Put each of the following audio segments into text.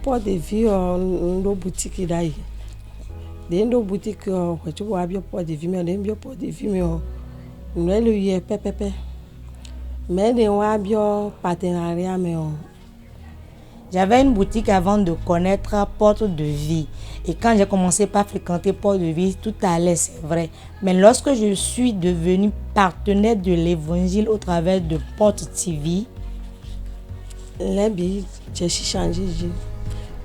port de vie no boutique dai. Dentro boutique tu vois bien port de vie mais bien port de vie mais nous le y pepepe. Mais des wa bien partenariat mais J'avais une boutique avant de connaître Porte de Vie. Et quand j'ai commencé par fréquenter Porte de Vie, tout allait, c'est vrai. Mais lorsque je suis devenue partenaire de l'évangile au travers de Porte TV, j'ai changé.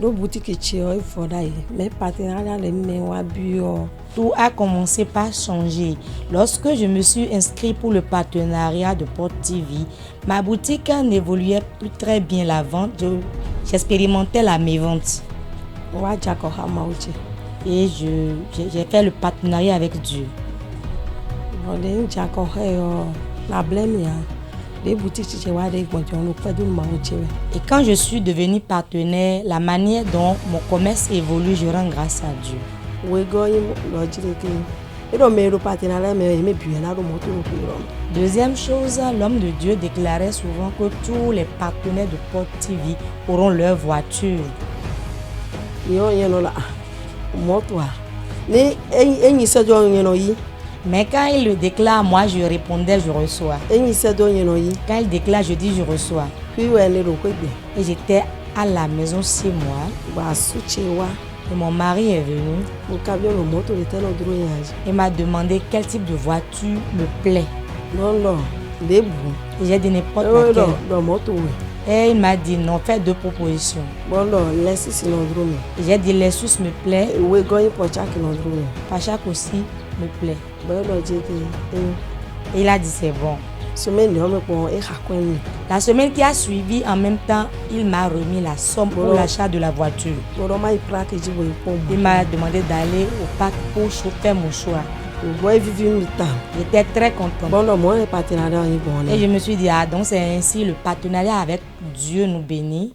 Nos boutiques il faut d'ailleurs. Mais partenariat les meilleurs bio. Tout a commencé par changer. Lorsque je me suis inscrite pour le partenariat de Porte TV, ma boutique n'évoluait plus très bien la vente. J'expérimentais la mévente. Et j'ai fait le partenariat avec Dieu. Et quand je suis devenue partenaire, la manière dont mon commerce évolue, je rends grâce à Dieu. Deuxième chose, l'homme de Dieu déclarait souvent que tous les partenaires de Porte TV auront leur voiture. Mais quand il le déclare, moi je répondais, je reçois. Quand il déclare, je dis, je reçois. Et j'étais à la maison 6 mois. Et mon mari est venu. Il m'a demandé quel type de voiture me plaît. Et j'ai dit n'importe laquelle. Et il m'a dit non, fais 2 propositions. Et j'ai dit Lexus me plaît. Pachak aussi me plaît. Et il a dit c'est bon. La semaine qui a suivi, en même temps, il m'a remis la somme pour l'achat de la voiture. Il m'a demandé d'aller au parc pour faire mon choix. J'étais très content. Et je me suis dit, ah donc c'est ainsi le partenariat avec Dieu nous bénit.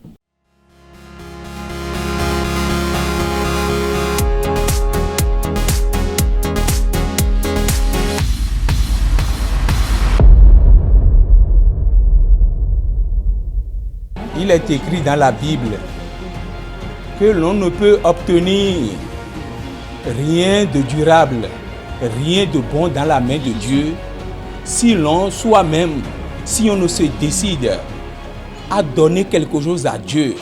Il est écrit dans la Bible que l'on ne peut obtenir rien de durable, rien de bon dans la main de Dieu si l'on soi-même, si on ne se décide à donner quelque chose à Dieu.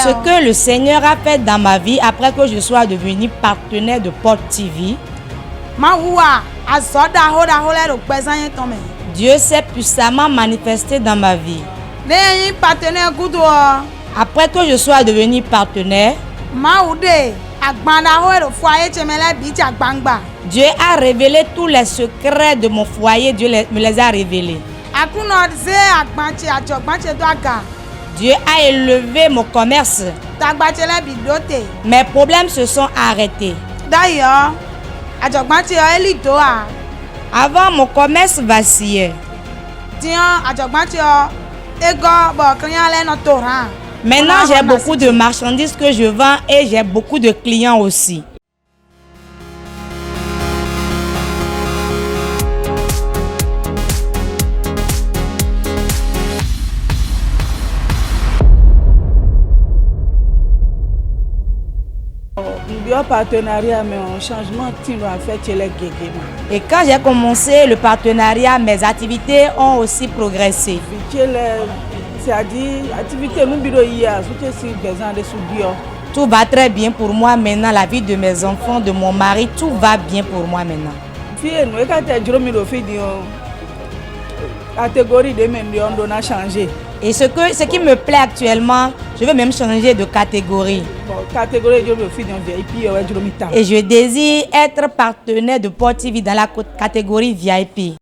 Ce que le Seigneur a fait dans ma vie après que je sois devenu partenaire de Porte TV, Dieu s'est puissamment manifesté dans ma vie. Après que je sois devenu partenaire, Dieu a révélé tous les secrets de mon foyer, Dieu me les a révélés. Dieu a élevé mon commerce. Mes problèmes se sont arrêtés. Avant, mon commerce vacillait. Maintenant, j'ai beaucoup de marchandises que je vends et j'ai beaucoup de clients aussi. Partenariat mais un changement et quand j'ai commencé le partenariat, mes activités ont aussi progressé. Tout va très bien pour moi maintenant, la vie de mes enfants, de mon mari, tout va bien pour moi maintenant. Et ce qui me plaît actuellement, je veux même changer de catégorie. Et je désire être partenaire de Porte TV dans la catégorie VIP.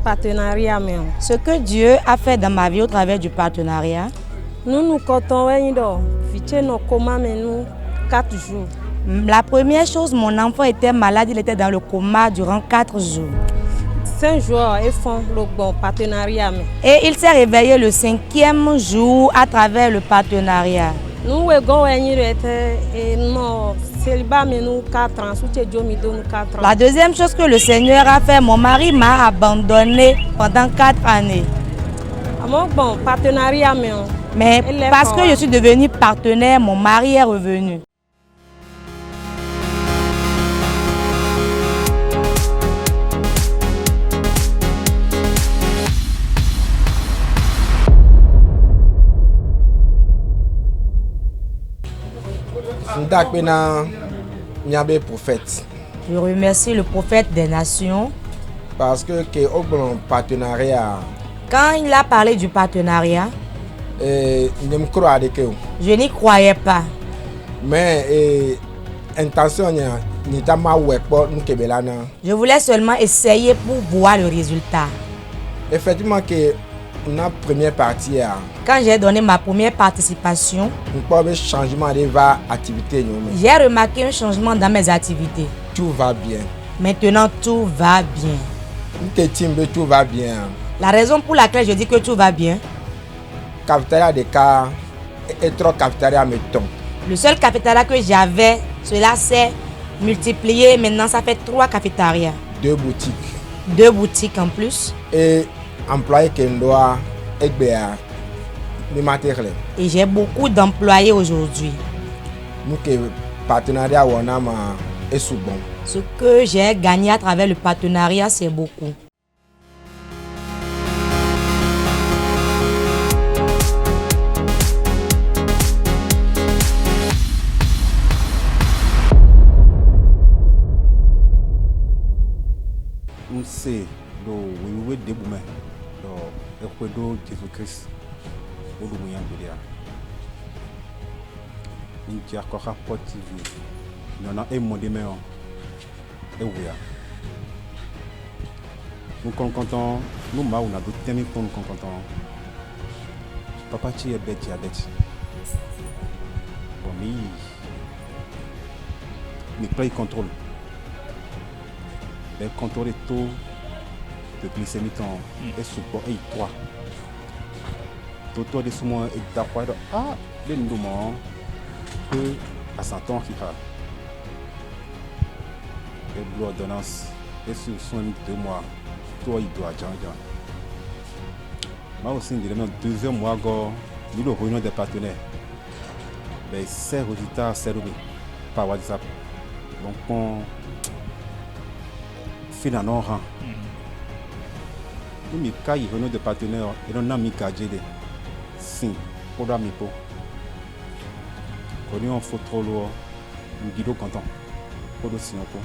partenariat. Ce que Dieu a fait dans ma vie au travers du partenariat. Nous comptons 4 jours. La première chose, mon enfant était malade, il était dans le coma durant 4 jours. 5 jours, ils font le bon partenariat. Et il s'est réveillé le 5e jour à travers le partenariat. Nous La deuxième chose que le Seigneur a fait, mon mari m'a abandonné pendant 4 années. Bon, partenariat, mais parce que je suis devenue partenaire, mon mari est revenu. Je remercie le prophète des nations. Parce que partenariat. Quand il a parlé du partenariat, je n'y croyais pas. Mais intention, je voulais seulement essayer pour voir le résultat. Effectivement, que la première partie. Quand j'ai donné ma première participation, j'ai remarqué un changement dans mes activités. Tout va bien. Maintenant, tout va bien. Tout va bien. La raison pour laquelle je dis que tout va bien, le seul cafétéria que j'avais, cela s'est multiplié. Maintenant, ça fait 3 cafétérias. 2 boutiques. 2 boutiques en plus. Et employés qui doivent et j'ai beaucoup d'employés aujourd'hui. Ce que j'ai gagné à travers le partenariat, c'est beaucoup. C'est le déboume do Jésus-Christ au moyen de dia. Une tia ko rapport TV. Non e monde me e ouya. Nous contents, nous ma on a d'autres thèmes pour nous contents. Papa ti est bête diabète. Bon mais il contrôle. Il contrôle le taux de glycémie et support et 3. Toto de souvent et d'après les mouvements que à 100 ans qui a et l'ordonnance et sur soin 2 mois toi il doit changer. Moi aussi il le 2e mois il le réunion des partenaires mais ces résultats c'est par WhatsApp donc on finalement rang. Nous mi kai réunion de partenaires et non mi kajede. Sim, pour mi po. Quand on faut trop lourd, nous guido content. Pour le sinon po,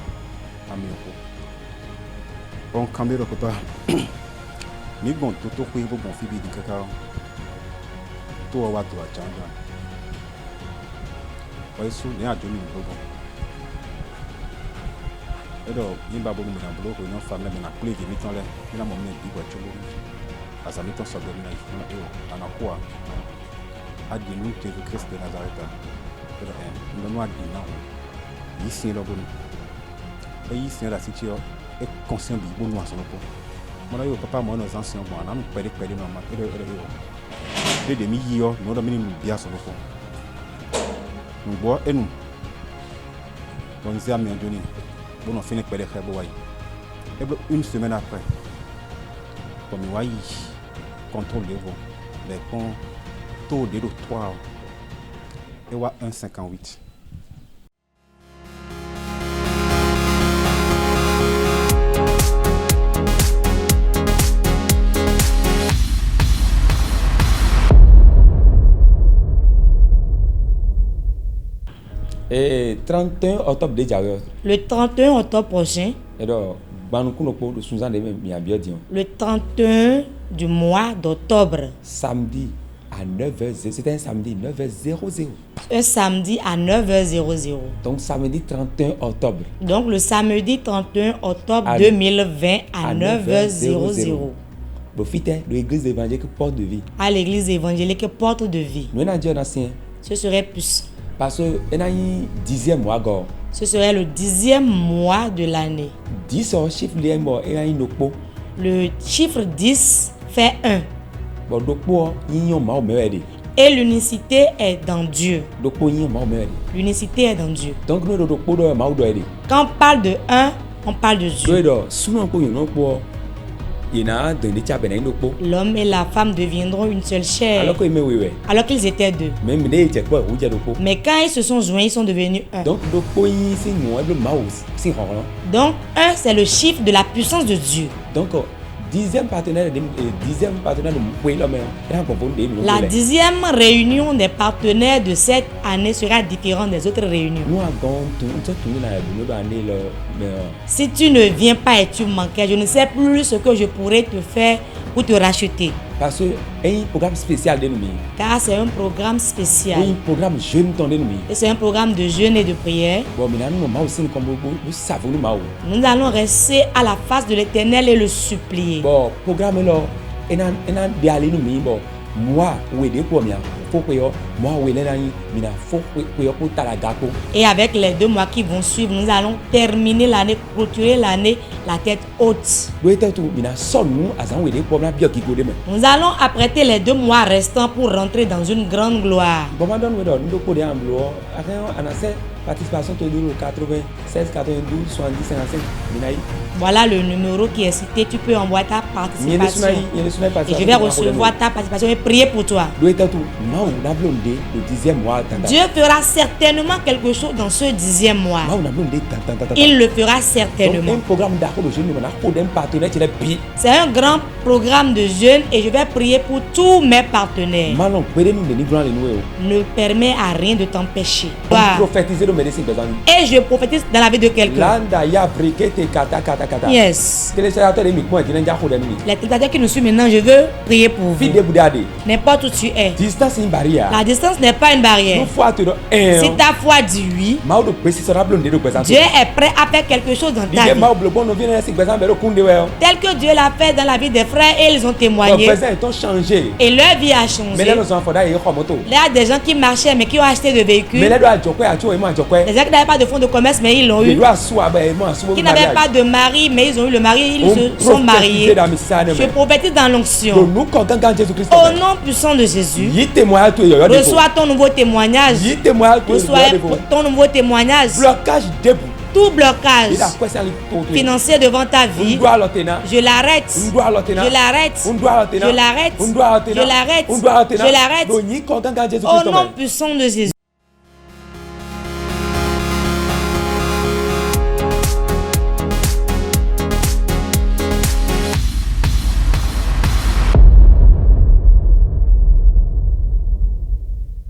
ami po. Bon caméra ko pas. Mi bon toto ko ibo bon fibi di kaka. To wa to changa. Wa isu ni adoni bogo. Alors, il y a beaucoup de gens qui ont fait des plaies de mi-temps. Il y a des gens qui ont fait des plaies de mi-temps. Il y a quoi à dire nous Jésus-Christ de Nazareth. Nous avons dit ici, et ici, la situation est consciente de bon noir. Moi, papa, moi, nos anciens, nous avons payé normal. Et des milliers, nous avons mis bien sur le fond. Nous bois et nous. Nous avons mis bon, on finit par les faire boire. Et une semaine après, comme il contrôle les vents, les ponts, taux de l'eau 3 et 1,58. Et 31 octobre déjà. Le 31 octobre prochain. Alors, le 31 du mois d'octobre. Samedi à 9h00. C'était un samedi 9h00. Un samedi à 9h00. Donc samedi 31 octobre. Donc le samedi 31 octobre 2020 à 9h00. l'église évangélique porte de vie. À l'église évangélique porte de vie. Nous avons dit ancien. Ce serait plus. Parce que on a un 10e mois gore. Ce serait le 10e mois de l'année. 10 au chiffre de mort et un nokpo. Le chiffre 10 fait 1. Bon nokpo yinyo ma o mewede. Et l'unicité est dans Dieu. Nokpo yinyo ma o mewede. L'unicité est dans Dieu. Donc nous nokpo do ma o do ede. Quand on parle de 1, on parle de Dieu. Do suno ko nokpo. L'homme et la femme deviendront une seule chair. Alors qu'ils étaient deux. Mais quand ils se sont joints, ils sont devenus un. Donc un, c'est le chiffre de la puissance de Dieu. Donc, la 10e réunion des partenaires de cette année sera différente des autres réunions. Si tu ne viens pas et tu manquais, je ne sais plus ce que je pourrais te faire pour te racheter. Parce que c'est un programme spécial de nous. Car c'est un programme spécial. Un programme jeûne de nous. Et c'est un programme de jeûne et de prière. Nous allons rester à la face de l'Éternel et le supplier. Bon, programme là, moi, et avec les 2 mois qui vont suivre, nous allons terminer l'année, clôturer l'année, la tête haute. Nous allons apprêter les 2 mois restants pour rentrer dans une grande gloire. Participation au 96 92 70 55. Voilà le numéro qui est cité. Tu peux envoyer ta participation. Et je vais recevoir ta participation et prier pour toi. Dieu fera certainement quelque chose dans ce 10e mois. Il le fera certainement. C'est un grand programme de jeûne et je vais prier pour tous mes partenaires. Ne permets à rien de t'empêcher. Et je prophétise dans la vie de quelqu'un. Yes. Les téléspectateurs qui nous suivent maintenant, je veux prier pour vous. N'importe où tu es. La distance n'est pas une barrière. Si ta foi dit oui, Dieu est prêt à faire quelque chose dans ta vie. Tel que Dieu l'a fait dans la vie des frères et ils ont témoigné. Et leur vie a changé. Il y a des gens qui marchaient mais qui ont acheté des véhicules. Les gens qui n'avaient pas de fonds de commerce mais ils l'ont eu. Qui n'avaient pas de mari mais ils ont eu le mari, ils se sont mariés. Je prophétise dans l'onction. Au nom puissant de Jésus, reçois ton nouveau témoignage. Reçois ton nouveau témoignage. Tout blocage financier devant ta vie, je l'arrête. Je l'arrête. Je l'arrête. Je l'arrête. Je l'arrête. Au nom puissant de Jésus.